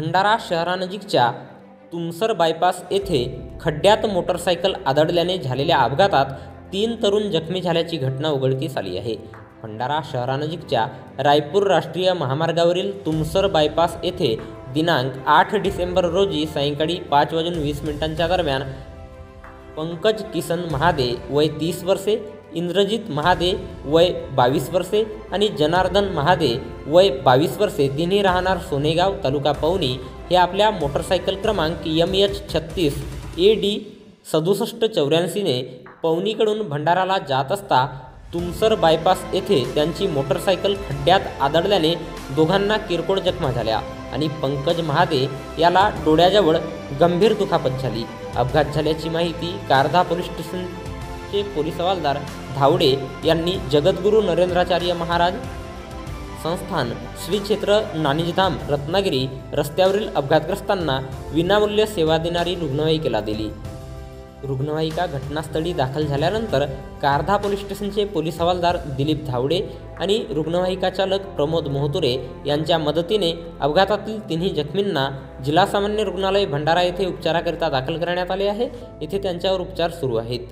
Bhandara शहरानजीकच्या Tumsar bypass येथे खड्ड्यात motorcycle आदळल्याने झालेल्या अपघातात 3 तरुण जखमी झाल्याची घटना उघडकीस आली आहे। भंडारा शहरानजीकच्या रायपूर राष्ट्रीय महामार्गावरील तुमसर बायपास येथे दिनांक 8 डिसेंबर रोजी सायंकाळी 5:20 दरम्यान पंकज किसन महादे वय 30 वर्षे, इंद्रजित महादे वय 22 वर्षे आणि जनार्दन महादे वय 22 वर्षे तिन्ही राहणार सोनेगाव तालुका पवनी हे आपल्या मोटरसायकल क्रमांक MH36 AD 6784 ने पवनीकडून भंडाराला जात असता तुमसर बायपास येथे त्यांची मोटरसायकल खड्ड्यात आदळल्याने दोघांना किरकोळ जखमा झाल्या आणि पंकज महादे याला डोळ्याजवळ गंभीर दुखापत झाली। अपघात झाल्याची माहिती कारधा पोलीस स्टेशनचे पोलीस हवालदार धावडे यांनी जगद्गुरू नरेंद्राचार्य महाराज संस्थान श्री क्षेत्र नानिजधाम रत्नागिरी रस्त्यावरील अपघातग्रस्तांना विनामूल्य सेवा देणारी रुग्णवाहिकेला दिली। रुग्णवाहिका घटनास्थळी दाखल झाल्यानंतर कारधा पोलीस स्टेशनचे पोलीस हवालदार दिलीप धावडे आणि रुग्णवाहिका चालक प्रमोद मोहतुरे यांच्या मदतीने अपघातातील तिन्ही जखमींना जिल्हा सामान्य रुग्णालय भंडारा येथे उपचाराकरिता दाखल करण्यात आले आहे। येथे त्यांच्यावर उपचार सुरू आहेत।